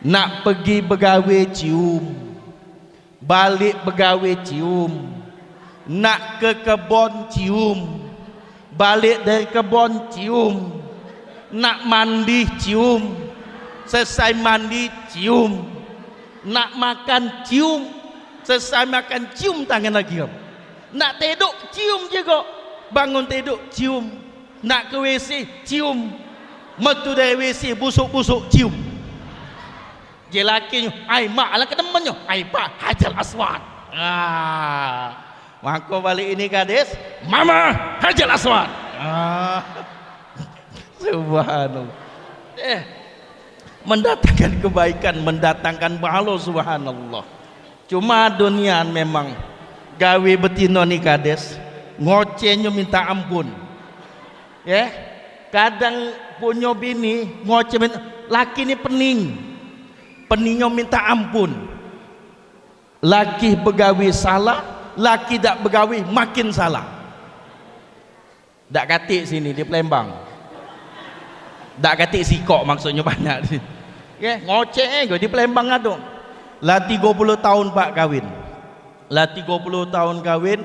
Nak pergi begawe cium, balik begawe cium, nak ke kebon cium, balik dari kebon cium, nak mandi cium, selesai mandi cium, nak makan cium, selesai makan cium tangan lagi kamu, nak tidur cium juga, bangun tidur cium, nak ke WC cium, metu dari WC busuk-busuk cium. Dia lakinya, ai mak lah ke temannya, ai pak Hajar Aswad. Maka balik ini kades, mama Hajar Aswad. Subhanallah. Mendatangkan kebaikan, mendatangkan pahala, subhanallah. Cuma dunia memang gawe betina ni kades, ngocehnya minta ampun. Kadang punya bini ngoceh, laki ni peningnya minta ampun. Laki begawe salah, laki tak begawe makin salah. Tak katik sini di Palembang. Tak katik sikok maksudnya banyak. Ngoceh di Palembang ada. Lah 30 tahun pak kawin. Lah 30 tahun kawin,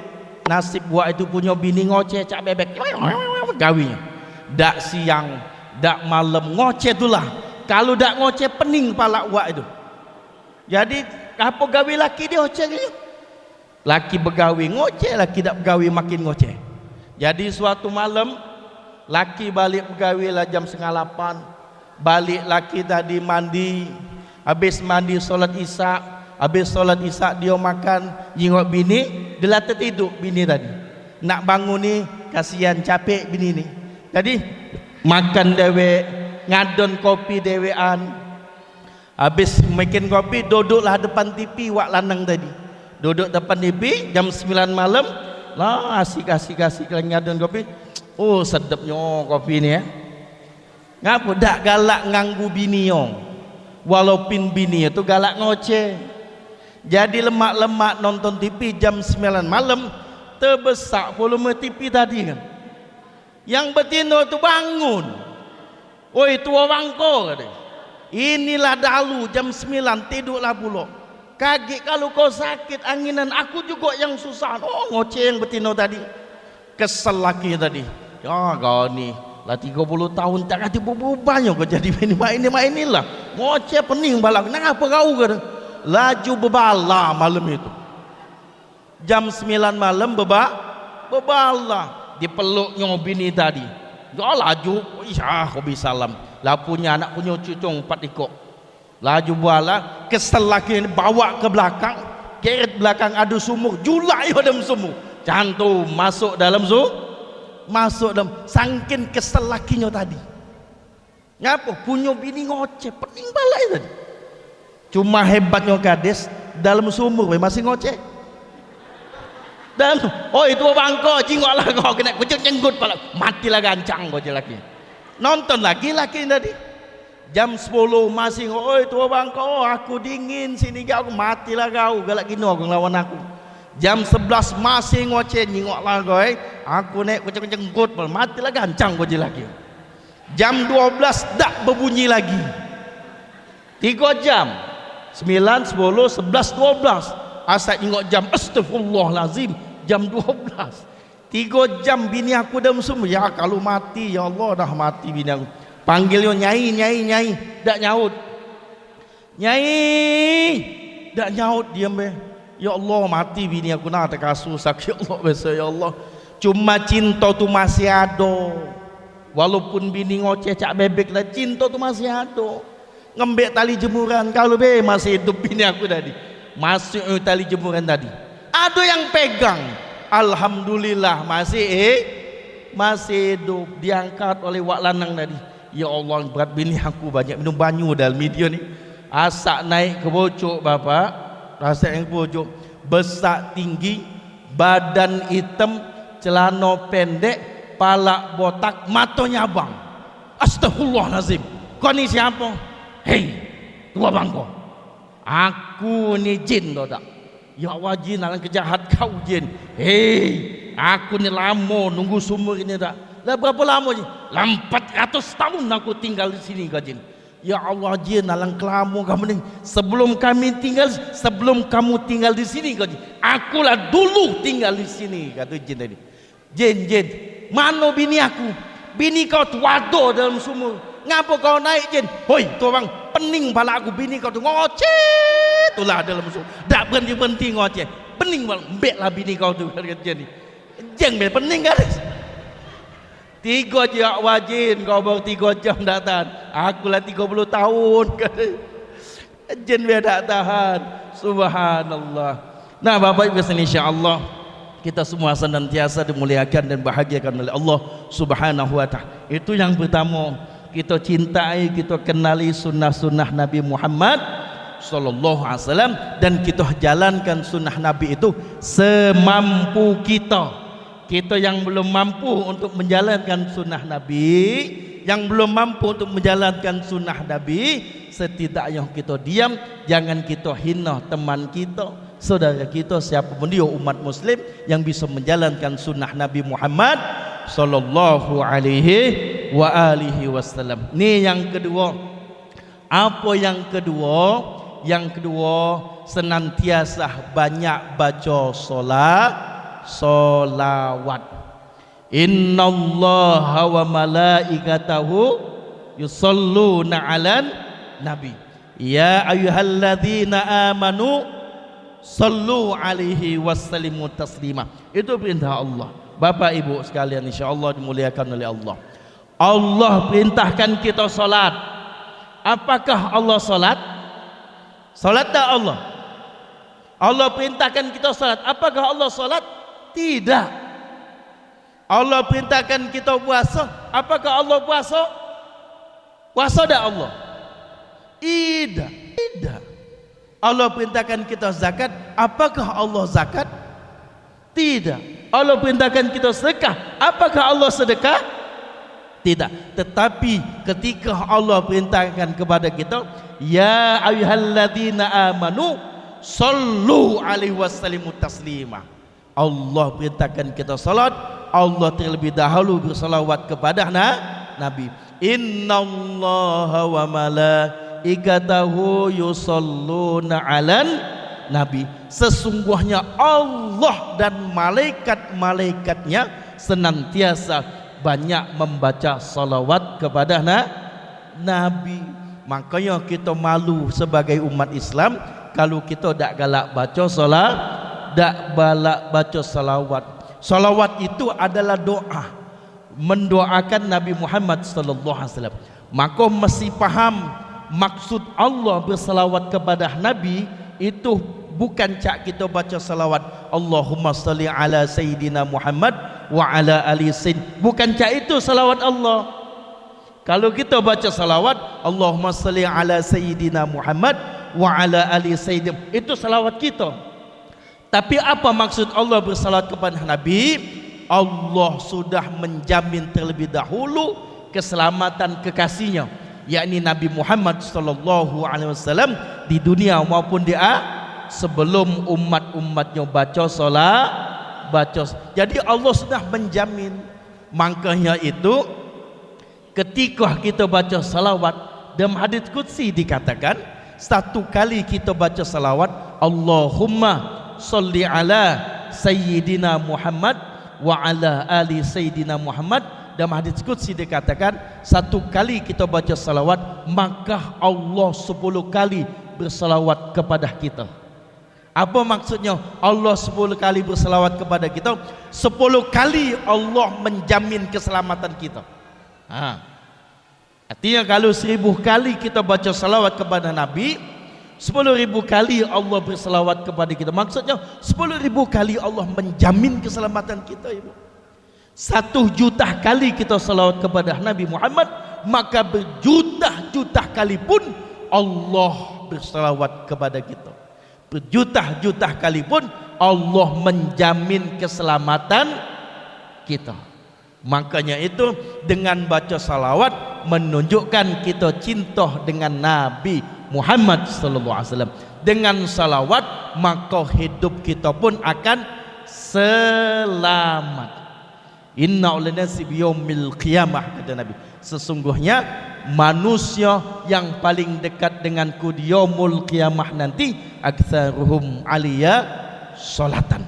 nasib buat itu punya bini ngoceh cak bebek gawinya dak siang dak malam ngoceh itulah. Kalau dak ngoceh pening pala buat itu. Jadi apa gawe laki dia ngoceh gitu. Laki begawi ngoceh, laki dak begawi makin ngoceh. Jadi suatu malam laki balik begawi lah jam 7:30. Balik laki tadi mandi, habis mandi solat isya, habis solat isya dia makan, jengok bini, dia tertidur bini tadi. Nak bangun ni kasihan capek bini ni. Jadi makan dewek, ngadon kopi dewean. Habis makan kopi duduklah depan TV wak lanang tadi. Duduk depan TV jam 9 malam lah asik ngadon kopi. Oh sedapnya kopi ni ya. Ngapa dak galak nganggu bini yo. Walaupun bini itu galak ngoceh. Jadi lemak-lemak nonton TV jam 9 malam terbesak volume TV tadi kan. Yang betina tu bangun. Oi tua bangko kata. Inilah dalu jam 9 tidurlah pula. Kaget kalau kau sakit anginan, aku juga yang susah. Oh ngoceh yang betina tadi. Kesel laki tadi. Ya kau ni lah 30 tahun tak kati berubahnya kau jadi ini lah. Ngoceh pening balak. Kenapa kau kata? Laju bebala malam itu. Jam 9 malam bebala. Dipeluknya bini tadi. Ya laju. Isyah kau bisalam. Lah punya anak punya cucung 4 ekor. Laju bala. Kesel laki ini bawa ke belakang. Keret belakang ada sumur. Julai dalam sumur. Cantum masuk dalam sumur. Masuk dalam sangkin kesel lakinya tadi. Ngapa? Punya bini ngoceh. Pening balai tadi. Cuma hebatnya gadis dalam sumur masih ngoceh. Dan oh itu bangko cingoklah kau kena kucing jenggut pala matilah gancang kau laki. Nonton lagi laki tadi. Jam 10 masih oh itu bangko aku dingin sini kau matilah kau galak gini aku ngelawan aku. Jam 11 masih ngoceh nyingoklah kau aku naik kucing jenggut pala matilah gancang kau laki. Jam 12 dak berbunyi lagi. 3 jam 9, 10, 11, 12 asal ingat jam astagfirullahalazim jam 12 3 jam bini aku dalam sumur ya kalau mati ya Allah dah mati bini aku panggil dia nyai tak nyaut nyai tak nyaut diam be ya Allah mati bini aku nak terkasu sakit Allah besar ya Allah cuma cinta tu masih ada walaupun bini ngoceh cak bebek lah cinta tu masih ada ngembek tali jemuran kalau be masih hidup bini aku tadi masuk tali jemuran tadi ada yang pegang alhamdulillah masih hidup diangkat oleh wak lanang tadi ya Allah berat bini aku banyak minum banyu dalam video ni asak naik ke pojok bapak asak yang ke pojok besar tinggi badan hitam celana pendek palak botak matonya abang astagfirullahalazim kau ni siapa hei tua bangko aku ni jin tau tak ya Allah jin alang kejahat kau jin hei aku ni lama nunggu sumur ini tak lah berapa lama je 400 tahun aku tinggal di sini kau jin ya Allah jin alang kelama kamu ni sebelum kamu tinggal di sini kau jin akulah dulu tinggal di sini kata jin tadi jin mana bini aku bini kau tuado dalam sumur ngapa kau naik jin hoi tu bang pening pala aku bini kau tu ngoceh itulah dalam sumur tak berhenti ngoceh pening bang mbek lah bini kau tu kata jin jeng be pening kan 3 jam wajin kau baru 3 jam datang aku lah 30 tahun kata jin be tak tahan subhanallah. Nah bapak ibu sekalian insyaallah kita semua senantiasa dimuliakan dan bahagiakan oleh Allah subhanahu wa ta'ala. Itu yang pertama, kita cintai, kita kenali sunnah-sunnah Nabi Muhammad sallallahu alaihi wasallam dan kita jalankan sunnah Nabi itu semampu kita. Kita yang belum mampu untuk menjalankan sunnah Nabi, yang belum mampu untuk menjalankan sunnah Nabi, setidaknya kita diam, jangan kita hina teman kita, saudara kita, siapapun dia umat muslim yang bisa menjalankan sunnah Nabi Muhammad sallallahu alaihi wa alihi wasallam. Ni yang kedua. Apa yang kedua? Yang kedua, senantiasa banyak baca solat solawat. Innallaha wa malaikatahu yusalluna 'alan nabi. Ya ayyuhalladzina amanu sallu alaihi wasallimu taslima. Itu perintah Allah. Bapak Ibu sekalian, insyaallah dimuliakan oleh Allah. Allah perintahkan kita salat. Apakah Allah salat? Salat tak Allah? Allah perintahkan kita salat. Apakah Allah salat? Tidak. Allah perintahkan kita puasa. Apakah Allah puasa? Puasa tak Allah? Tidak. Allah perintahkan kita zakat. Apakah Allah zakat? Tidak. Allah perintahkan kita sedekah. Apakah Allah sedekah? Tidak. Tetapi ketika Allah perintahkan kepada kita, ya ayyuhalladzina amanu sallu alaihi wasallimu taslima. Allah perintahkan kita salat. Allah terlebih dahulu bersalawat kepada Nabi. Innallaha wa malaikatahu yusalluna 'alan nabi. Sesungguhnya Allah dan malaikat-malaikatnya senantiasa banyak membaca salawat kepada Nabi. Makanya kita malu sebagai umat Islam kalau kita tak galak baca salat, tak balak baca salawat. Salawat itu adalah doa, mendoakan Nabi Muhammad sallallahu alaihi wasallam. Maka mesti faham maksud Allah bersalawat kepada Nabi itu bukan cak kita baca salawat Allahumma salli ala sayyidina Muhammad wa ala ali sayyid. Bukan cak itu salawat Allah. Kalau kita baca salawat Allahumma salli ala sayyidina Muhammad wa ala ali sayyid, itu salawat kita. Tapi apa maksud Allah bersalawat kepada Nabi? Allah sudah menjamin terlebih dahulu keselamatan kekasihnya, yakni Nabi Muhammad sallallahu alaihi wasallam di dunia maupun di sebelum umat-umatnya baca salat, jadi Allah sudah menjamin. Makanya itu ketika kita baca salawat, dalam hadits qudsi dikatakan satu kali kita baca salawat Allahumma sholli ala sayyidina Muhammad wa ala ali sayyidina Muhammad, dalam hadits qudsi dikatakan satu kali kita baca salawat maka Allah 10 kali bersalawat kepada kita. Apa maksudnya Allah 10 kali bersalawat kepada kita? 10 kali Allah menjamin keselamatan kita. Artinya kalau 1000 kali kita baca salawat kepada Nabi, 10.000 kali Allah bersalawat kepada kita. Maksudnya 10.000 kali Allah menjamin keselamatan kita, Ibu. 1 juta kali kita salawat kepada Nabi Muhammad, maka berjuta-juta kali pun Allah bersalawat kepada kita. Berjuta-juta kali pun Allah menjamin keselamatan kita. Makanya itu dengan baca salawat menunjukkan kita cinta dengan Nabi Muhammad sallallahu alaihi wasallam. Dengan salawat maka hidup kita pun akan selamat. Inna ulanasi biyaumil qiyamah, kata Nabi. Sesungguhnya manusia yang paling dekat denganku di yaumul qiyamah nanti aktsaruhum aliyya salatan.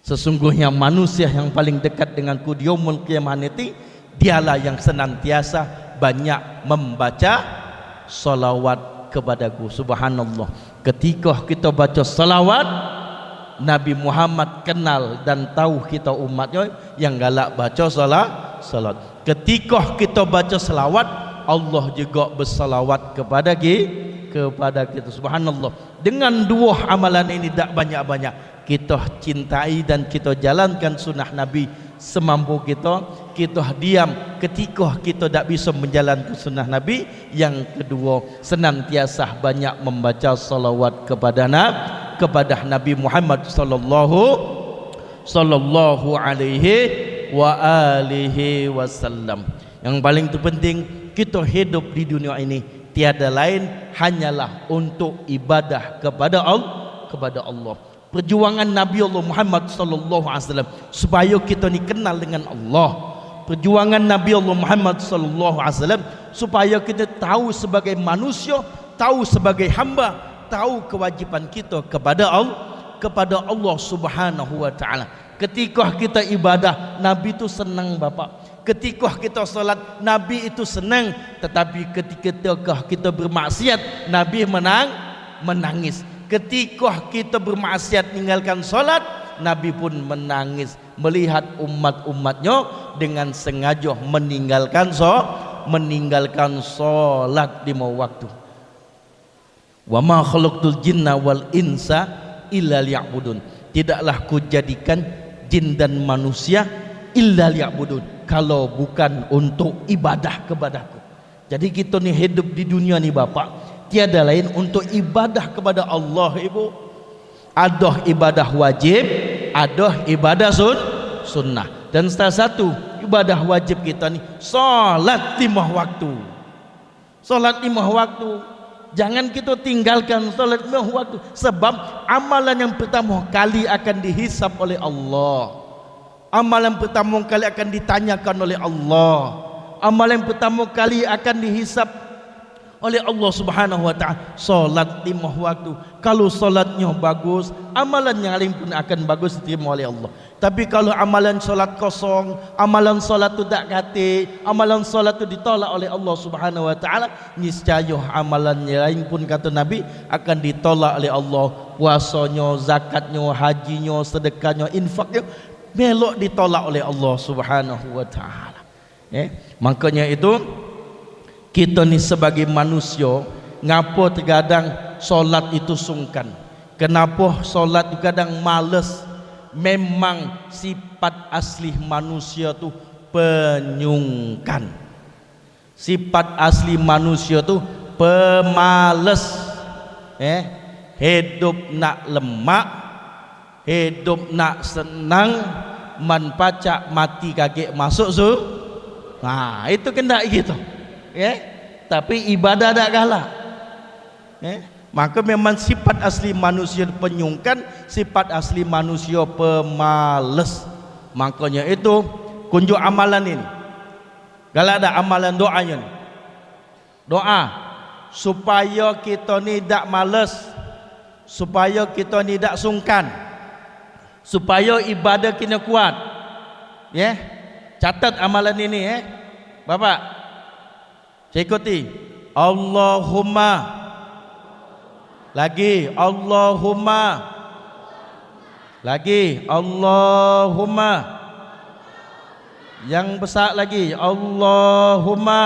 Sesungguhnya manusia yang paling dekat denganku di yaumul qiyamah nanti dialah yang senantiasa banyak membaca salawat kepadaku. Subhanallah. Ketika kita baca salawat, Nabi Muhammad kenal dan tahu kita umatnya yang galak baca salat. Ketika kita baca salawat, Allah juga bersalawat kepada kita. Subhanallah. Dengan 2 amalan ini tak banyak-banyak kita cintai dan kita jalankan sunnah Nabi semampu kita. Kita diam ketika kita tak bisa menjalankan sunnah Nabi. Yang kedua, senantiasa banyak membaca salawat kepada Nabi Muhammad sallallahu alaihi wa alihi wasallam. Yang paling terpenting kita hidup di dunia ini tiada lain hanyalah untuk ibadah kepada Allah. Perjuangan Nabi Allah Muhammad sallallahu alaihi wasallam supaya kita ni kenal dengan Allah. Perjuangan Nabi Allah Muhammad sallallahu alaihi wasallam supaya kita tahu sebagai manusia, tahu sebagai hamba, tahu kewajiban kita kepada kepada Allah Subhanahu wa taala. Ketika kita ibadah, Nabi itu senang Bapak. Ketika kita salat, Nabi itu senang. Tetapi ketika kita bermaksiat, Nabi menangis. Ketika kita bermaksiat meninggalkan salat, Nabi pun menangis melihat umat-umatnya dengan sengaja meninggalkan salat 5 waktu. Wa ma khalaqtul jinna wal insa illa liya'budun. Tidaklah kujadikan jin dan manusia illa liya'budun, kalau bukan untuk ibadah kepadaku. Jadi kita ni hidup di dunia ni Bapak, tiada lain untuk ibadah kepada Allah Ibu. Ada ibadah wajib, ada ibadah sunnah. Dan salah satu ibadah wajib kita ni salat 5 waktu. Salat 5 waktu. Jangan kita tinggalkan salat 5 waktu, sebab amalan yang pertama kali akan dihisap oleh Allah. Amalan pertama kali akan ditanyakan oleh Allah. Amalan pertama kali akan dihisap oleh Allah Subhanahu wa taala. Salat 5 waktu. Kalau salatnya bagus, amalan yang lain pun akan bagus diterima oleh Allah. Tapi kalau amalan solat kosong, amalan solat tu tak kate, amalan solat tu ditolak oleh Allah Subhanahu wa taala, niscaya amalan yang lain pun kata Nabi akan ditolak oleh Allah. Puasanya, zakatnya, hajinya, sedekahnya, infaknya melok ditolak oleh Allah Subhanahu wa taala. Makanya itu kita ni sebagai manusia, ngapo terkadang solat itu sungkan? Kenapa solat itu kadang malas? Memang sifat asli manusia tu penyungkan. Sifat asli manusia tu pemalas. Hidup nak lemak, hidup nak senang, man pacak mati kakek masuk Nah, itu kena gitu. Tapi ibadah tak kalah. Maka memang sifat asli manusia penyungkan, sifat asli manusia pemalas. Makanya itu kunjuk amalan ini. Kalau ada amalan doanya, doa supaya kita ni tak malas, supaya kita ni tak sungkan, supaya ibadah kita kuat. Catat amalan ini Bapak. Saya ikuti. Allahumma. Lagi Allahumma. Lagi Allahumma. Yang besar lagi Allahumma.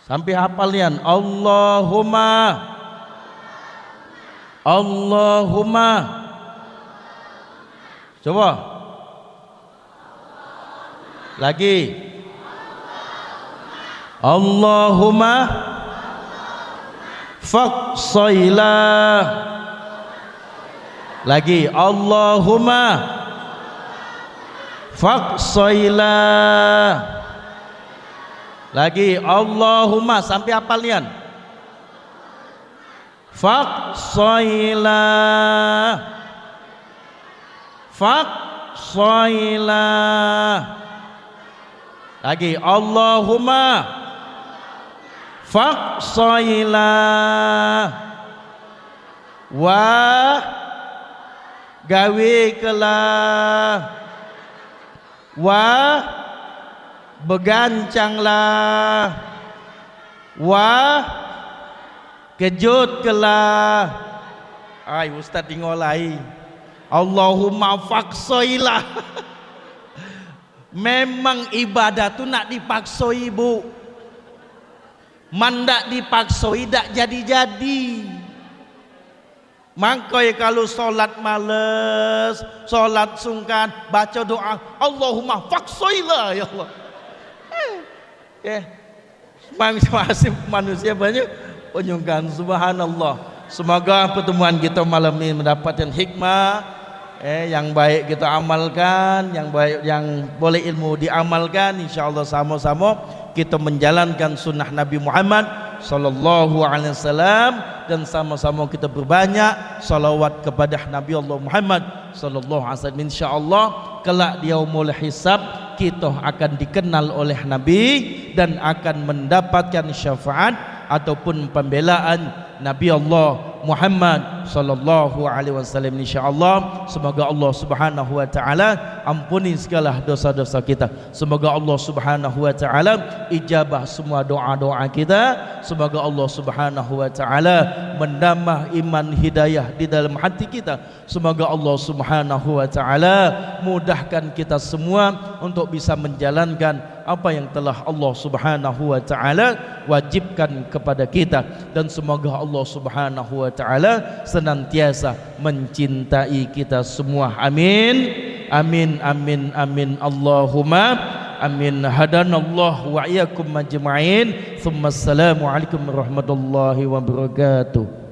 Sampai hafal nian. Allahumma. Allahumma. Coba. Lagi. Allahumma faqsailah. Lagi Allahumma faqsailah. Lagi Allahumma, sampai hafal nian. Faqsailah. Faqsailah. Lagi Allahumma faqsailah. Wa gawe kelah. Wa begancanglah. Wa kejut kelah. Ai ustaz tingolai. Allahumma faqsailah. Memang ibadah tu nak dipaksoi Bu. Mandak dipaksoi tak jadi-jadi. Makanya kalau solat males, solat sungkan, baca doa Allahumma faqsailah ya Allah. Manusia banyak penyungkan. Subhanallah. Semoga pertemuan kita malam ini mendapatkan hikmah. Yang baik kita amalkan, yang baik yang boleh ilmu diamalkan. InsyaAllah sama-sama kita menjalankan sunnah Nabi Muhammad sallallahu alaihi wasallam, dan sama-sama kita berbanyak salawat kepada Nabi Allah Muhammad sallallahu alaihi wasallam. InsyaAllah kelak di yaumul hisab kita akan dikenal oleh Nabi dan akan mendapatkan syafaat ataupun pembelaan Nabi Allah Muhammad sallallahu alaihi wasallam insyaallah. Semoga Allah Subhanahu wa taala ampuni segala dosa-dosa kita. Semoga Allah Subhanahu wa taala ijabah semua doa-doa kita. Semoga Allah Subhanahu wa taala menambah iman hidayah di dalam hati kita. Semoga Allah Subhanahu wa taala mudahkan kita semua untuk bisa menjalankan apa yang telah Allah Subhanahu wa taala wajibkan kepada kita, dan semoga Allah Subhanahu wa taala senantiasa mencintai kita semua. Amin. Amin amin amin Allahumma amin. Hadanallahu wa iyyakum majma'in. Assalamualaikum warahmatullahi wabarakatuh.